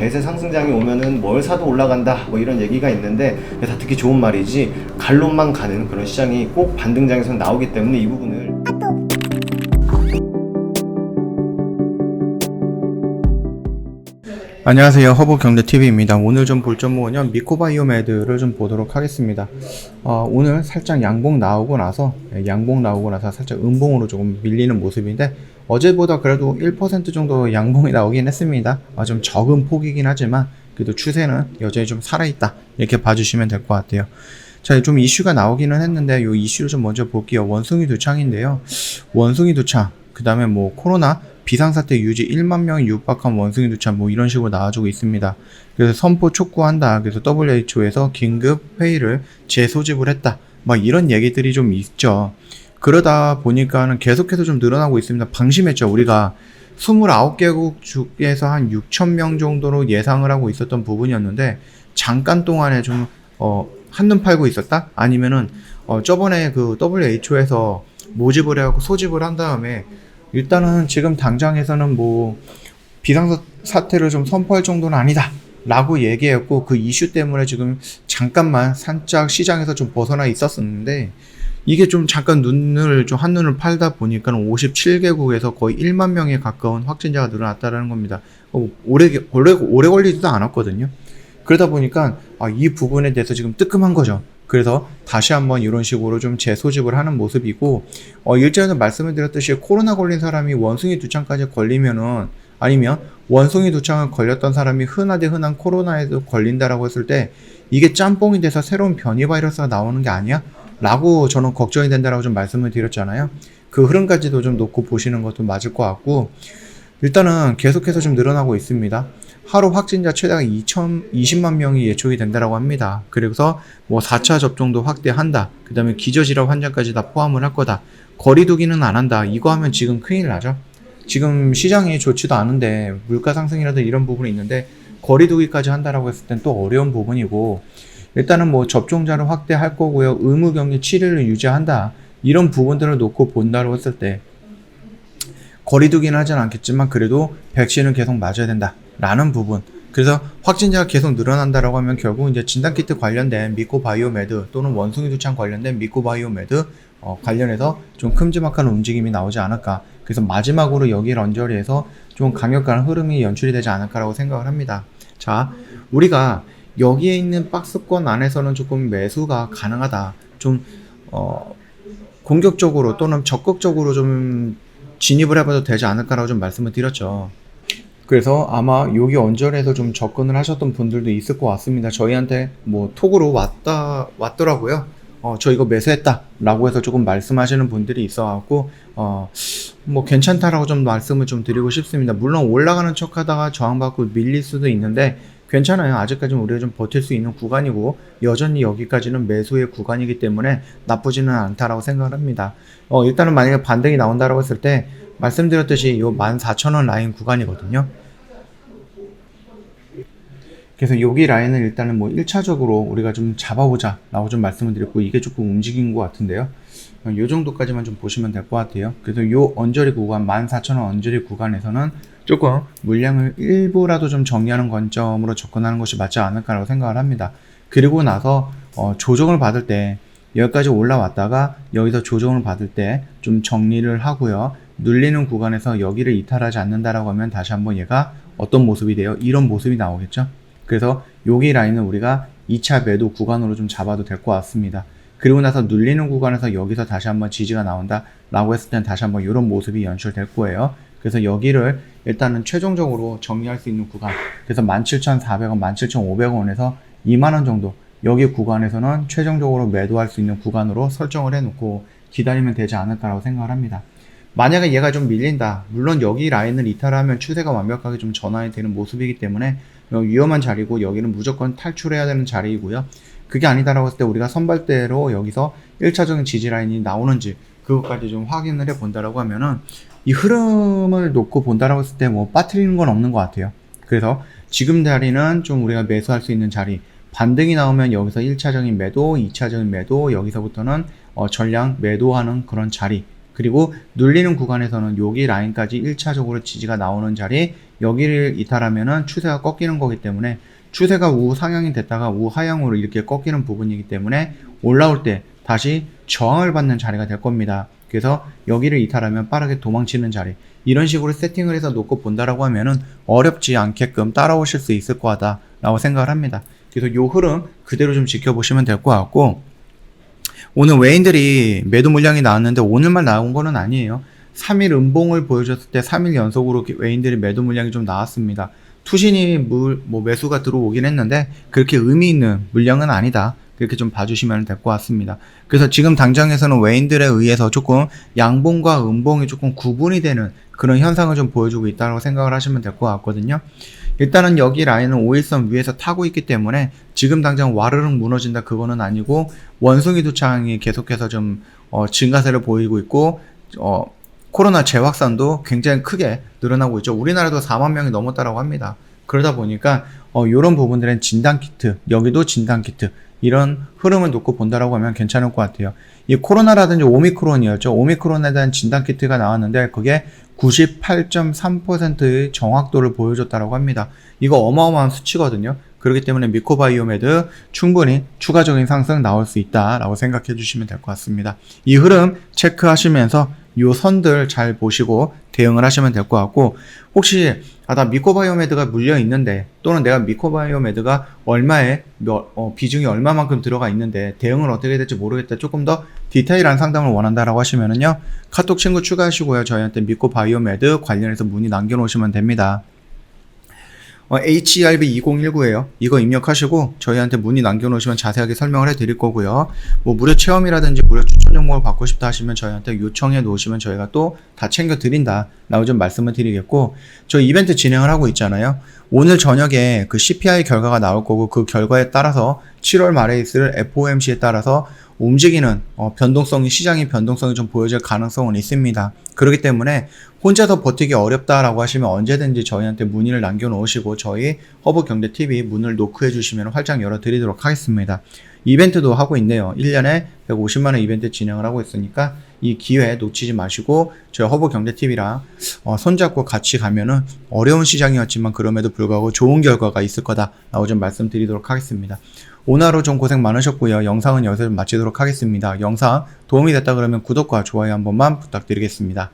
대세 상승장이 오면은 뭘 사도 올라간다 뭐 이런 얘기가 있는데 다 듣기 좋은 말이지 갈론만 가는 그런 시장이 꼭 반등장에서 나오기 때문에 이 부분을 안녕하세요, 허브경제TV입니다. 오늘 좀 볼 종목은요, 미코바이오메드를 좀 보도록 하겠습니다. 오늘 살짝 양봉 나오고 나서 살짝 음봉으로 조금 밀리는 모습인데, 어제보다 그래도 1% 정도 양봉이 나오긴 했습니다. 좀 적은 폭이긴 하지만 그래도 추세는 여전히 좀 살아있다, 이렇게 봐주시면 될 것 같아요. 자, 좀 이슈가 나오기는 했는데 요 이슈를 좀 먼저 볼게요. 원숭이 두창인데요. 원숭이 두창, 그 다음에 뭐 코로나 비상사태 유지 1만 명이 육박한 원숭이 두창, 뭐 이런 식으로 나와주고 있습니다. 그래서 선포 촉구한다. 그래서 WHO에서 긴급 회의를 재소집을 했다. 막 이런 얘기들이 좀 있죠. 그러다 보니까는 계속해서 좀 늘어나고 있습니다. 방심했죠. 우리가 29개국 중에서 한 6,000명 정도로 예상을 하고 있었던 부분이었는데, 잠깐 동안에 좀 한눈 팔고 있었다? 아니면은 저번에 그 WHO에서 모집을 해갖고 소집을 한 다음에 일단은 지금 당장에서는 뭐 비상사태를 좀 선포할 정도는 아니다 라고 얘기했고, 그 이슈 때문에 지금 잠깐만 살짝 시장에서 좀 벗어나 있었었는데, 이게 좀 잠깐 한눈을 팔다 보니까 57개국에서 거의 1만 명에 가까운 확진자가 늘어났다는 겁니다. 오래 걸리지도 않았거든요. 그러다 보니까 이 부분에 대해서 지금 뜨끔한 거죠. 그래서 다시 한번 이런 식으로 좀 재소집을 하는 모습이고, 일전에도 말씀을 드렸듯이 코로나 걸린 사람이 원숭이 두창까지 걸리면은, 아니면 원숭이 두창을 걸렸던 사람이 흔한 코로나에도 걸린다라고 했을 때 이게 짬뽕이 돼서 새로운 변이 바이러스가 나오는 게 아니야? 라고 저는 걱정이 된다라고 좀 말씀을 드렸잖아요. 그 흐름까지도 좀 놓고 보시는 것도 맞을 것 같고, 일단은 계속해서 좀 늘어나고 있습니다. 하루 확진자 최다가 20만 명이 예측이 된다라고 합니다. 그래서 뭐 4차 접종도 확대한다. 그 다음에 기저질환 환자까지 다 포함을 할 거다. 거리두기는 안 한다. 이거 하면 지금 큰일 나죠. 지금 시장이 좋지도 않은데 물가 상승이라든 이런 부분이 있는데 거리두기까지 한다라고 했을 땐 또 어려운 부분이고, 일단은 뭐 접종자를 확대할 거고요. 의무격리 7일을 유지한다. 이런 부분들을 놓고 본다고 했을 때 거리두기는 하진 않겠지만 그래도 백신을 계속 맞아야 된다 라는 부분. 그래서 확진자가 계속 늘어난다라고 하면 결국 이제 진단키트 관련된 미코바이오메드 또는 원숭이 두창 관련된 미코바이오메드 관련해서 좀 큼지막한 움직임이 나오지 않을까. 그래서 마지막으로 여기 런저리에서 좀 강력한 흐름이 연출이 되지 않을까라고 생각을 합니다. 자, 우리가 여기에 있는 박스권 안에서는 조금 매수가 가능하다. 좀 공격적으로 또는 적극적으로 좀 진입을 해봐도 되지 않을까라고 좀 말씀을 드렸죠. 그래서 아마 여기 언저리에서 좀 접근을 하셨던 분들도 있을 것 같습니다. 저희한테 뭐 톡으로 왔더라고요. 저 이거 매수했다 라고 해서 조금 말씀하시는 분들이 있어갖고 뭐 괜찮다라고 좀 말씀을 좀 드리고 싶습니다. 물론 올라가는 척 하다가 저항받고 밀릴 수도 있는데 괜찮아요. 아직까지는 우리가 좀 버틸 수 있는 구간이고, 여전히 여기까지는 매수의 구간이기 때문에 나쁘지는 않다라고 생각을 합니다. 일단은 만약에 반등이 나온다라고 했을 때 말씀드렸듯이 요 14,000원 라인 구간이거든요. 그래서 여기 라인을 일단은 뭐 1차적으로 우리가 좀 잡아보자 라고 좀 말씀을 드렸고, 이게 조금 움직인 것 같은데요. 요 정도까지만 좀 보시면 될 것 같아요. 그래서 요 언저리 구간 14,000원 언저리 구간에서는 조금 물량을 일부라도 좀 정리하는 관점으로 접근하는 것이 맞지 않을까라고 생각을 합니다. 그리고 나서 조정을 받을 때 여기까지 올라왔다가 여기서 조정을 받을 때 좀 정리를 하고요. 눌리는 구간에서 여기를 이탈하지 않는다라고 하면 다시 한번 얘가 어떤 모습이 돼요? 이런 모습이 나오겠죠. 그래서 여기 라인은 우리가 2차 매도 구간으로 좀 잡아도 될 것 같습니다. 그리고 나서 눌리는 구간에서 여기서 다시 한번 지지가 나온다 라고 했을 때는 다시 한번 이런 모습이 연출될 거예요. 그래서 여기를 일단은 최종적으로 정리할 수 있는 구간, 그래서 17,400원, 17,500원에서 2만원 정도, 여기 구간에서는 최종적으로 매도할 수 있는 구간으로 설정을 해놓고 기다리면 되지 않을까라고 생각을 합니다. 만약에 얘가 좀 밀린다, 물론 여기 라인을 이탈하면 추세가 완벽하게 좀 전환이 되는 모습이기 때문에 위험한 자리고, 여기는 무조건 탈출해야 되는 자리이고요. 그게 아니다라고 했을 때 우리가 선발대로 여기서 1차적인 지지 라인이 나오는지 그것까지 좀 확인을 해 본다라고 하면은, 이 흐름을 놓고 본다라고 했을 때 뭐 빠뜨리는 건 없는 것 같아요. 그래서 지금 자리는 좀 우리가 매수할 수 있는 자리, 반등이 나오면 여기서 1차적인 매도, 2차적인 매도, 여기서부터는 전량 매도하는 그런 자리, 그리고 눌리는 구간에서는 여기 라인까지 1차적으로 지지가 나오는 자리, 여기를 이탈하면은 추세가 꺾이는 거기 때문에 추세가 우상향이 됐다가 우하향으로 이렇게 꺾이는 부분이기 때문에 올라올 때 다시 저항을 받는 자리가 될 겁니다. 그래서 여기를 이탈하면 빠르게 도망치는 자리, 이런 식으로 세팅을 해서 놓고 본다라고 하면은 어렵지 않게끔 따라오실 수 있을 거다라고 생각을 합니다. 그래서 요 흐름 그대로 좀 지켜보시면 될 것 같고, 오늘 외인들이 매도 물량이 나왔는데 오늘만 나온 거는 아니에요. 3일 음봉을 보여줬을 때 3일 연속으로 외인들이 매도 물량이 좀 나왔습니다. 투신이 매수가 들어오긴 했는데 그렇게 의미 있는 물량은 아니다. 그렇게 좀 봐주시면 될 것 같습니다. 그래서 지금 당장에서는 외인들에 의해서 조금 양봉과 음봉이 조금 구분이 되는 그런 현상을 좀 보여주고 있다고 생각을 하시면 될 것 같거든요. 일단은 여기 라인은 5일선 위에서 타고 있기 때문에 지금 당장 와르륵 무너진다 그거는 아니고, 원숭이 두창이 계속해서 좀 증가세를 보이고 있고, 코로나 재확산도 굉장히 크게 늘어나고 있죠. 우리나라도 4만 명이 넘었다라고 합니다. 그러다 보니까 이런 부분들은 진단키트, 여기도 진단키트, 이런 흐름을 놓고 본다라고 하면 괜찮을 것 같아요. 이 코로나라든지 오미크론이었죠. 오미크론에 대한 진단키트가 나왔는데 그게 98.3%의 정확도를 보여줬다라고 합니다. 이거 어마어마한 수치거든요. 그렇기 때문에 미코바이오메드 충분히 추가적인 상승 나올 수 있다라고 생각해 주시면 될 것 같습니다. 이 흐름 체크하시면서 요 선들 잘 보시고 대응을 하시면 될 것 같고, 혹시 나 미코바이오메드가 물려 있는데, 또는 내가 미코바이오메드가 얼마에 비중이 얼마만큼 들어가 있는데 대응을 어떻게 해야 될지 모르겠다, 조금 더 디테일한 상담을 원한다라고 하시면은요, 카톡 친구 추가하시고요, 저희한테 미코바이오메드 관련해서 문의 남겨놓으시면 됩니다. HERB2019에요. 이거 입력하시고 저희한테 문의 남겨놓으시면 자세하게 설명을 해드릴 거고요. 무료 체험이라든지 무료 추천 정보를 받고 싶다 하시면 저희한테 요청해 놓으시면 저희가 또 다 챙겨 드린다 라고 좀 말씀을 드리겠고, 저희 이벤트 진행을 하고 있잖아요. 오늘 저녁에 그 CPI 결과가 나올 거고, 그 결과에 따라서 7월 말에 있을 FOMC에 따라서 움직이는 시장의 변동성이 좀 보여질 가능성은 있습니다. 그렇기 때문에 혼자서 버티기 어렵다라고 하시면 언제든지 저희한테 문의를 남겨놓으시고 저희 허브경제TV 문을 노크해 주시면 활짝 열어드리도록 하겠습니다. 이벤트도 하고 있네요. 1년에 150만원 이벤트 진행을 하고 있으니까 이 기회 놓치지 마시고 저희 허브경제TV랑 손잡고 같이 가면은 어려운 시장이었지만 그럼에도 불구하고 좋은 결과가 있을 거다라고 좀 말씀드리도록 하겠습니다. 오늘 하루 좀 고생 많으셨고요. 영상은 여기서 좀 마치도록 하겠습니다. 영상 도움이 됐다 그러면 구독과 좋아요 한 번만 부탁드리겠습니다.